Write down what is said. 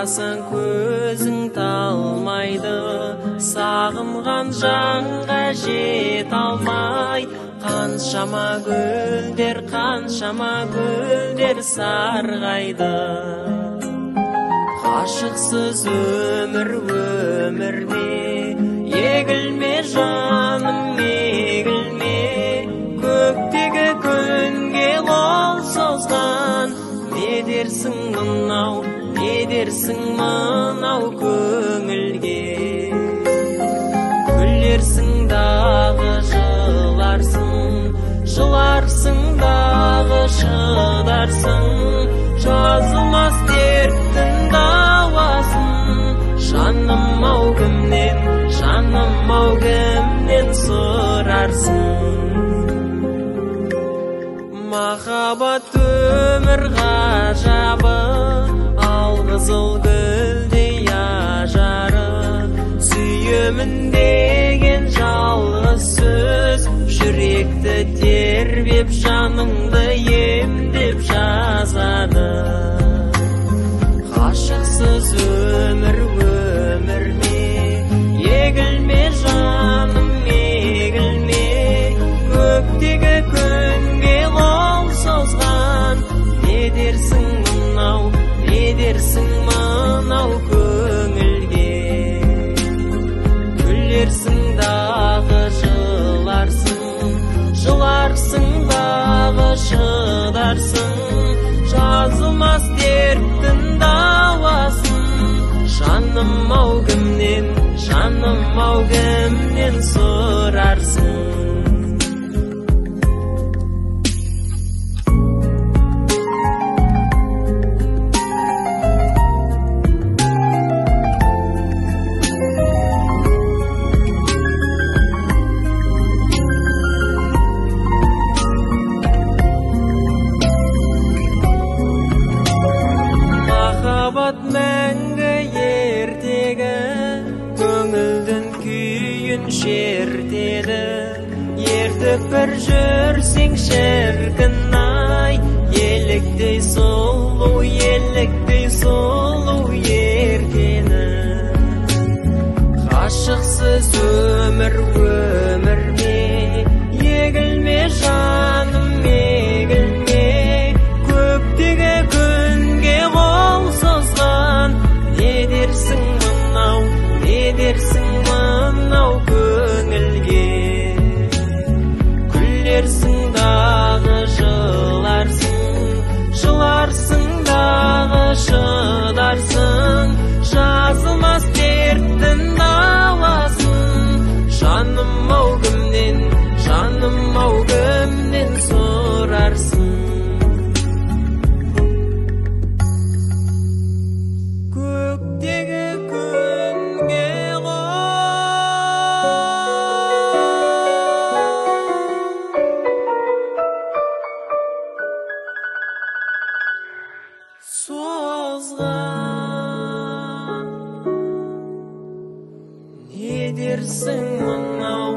қарасаң көзің талмайды, сағынған жанға жете алмай. Қаншама гүлдер сарғайды. Ғашықсыз өмірде егілме жаным, егілме. Көктегі күнге қол созған, не дерсің мынау көңілге. Күлерсің дағы жыларсың дағы шыдарсың. Жазылмас дерттің дауасын, жаным ау кімнен сұрарсың. Махаббат өмір ғажабы, алқызыл гүлдей ажары. Сүйемін деген жалғыз сөз, жүректі тербеп жаныңды емдеп жазады. Ғашықсыз өмірде егілме жаным, егілме. Көктегі күнге қол созған, не дерсің мынау көңілге. Күлерсің дағы жыларсың дағы шыдарсың. Жазылмас дерттің дауасын, жаным ау кімнен сұрарсың. Махаббат мәңгі ертегі, көңілдің күйін шертеді. Ертіп бір жүрсең шіркін-ай, еліктей сұлу ертені. Ғашықсыз өмірде егілме жаным, егілме. Көктегі күнге қол созған, не дерсің мынау көңілге. Күлерсің дағы жыларсың дағы шыдарсың. Жазылмас дерттің дауасын, жаным ау кімнен сұрарсың. Көктегі күнге созған, не дерсің мынау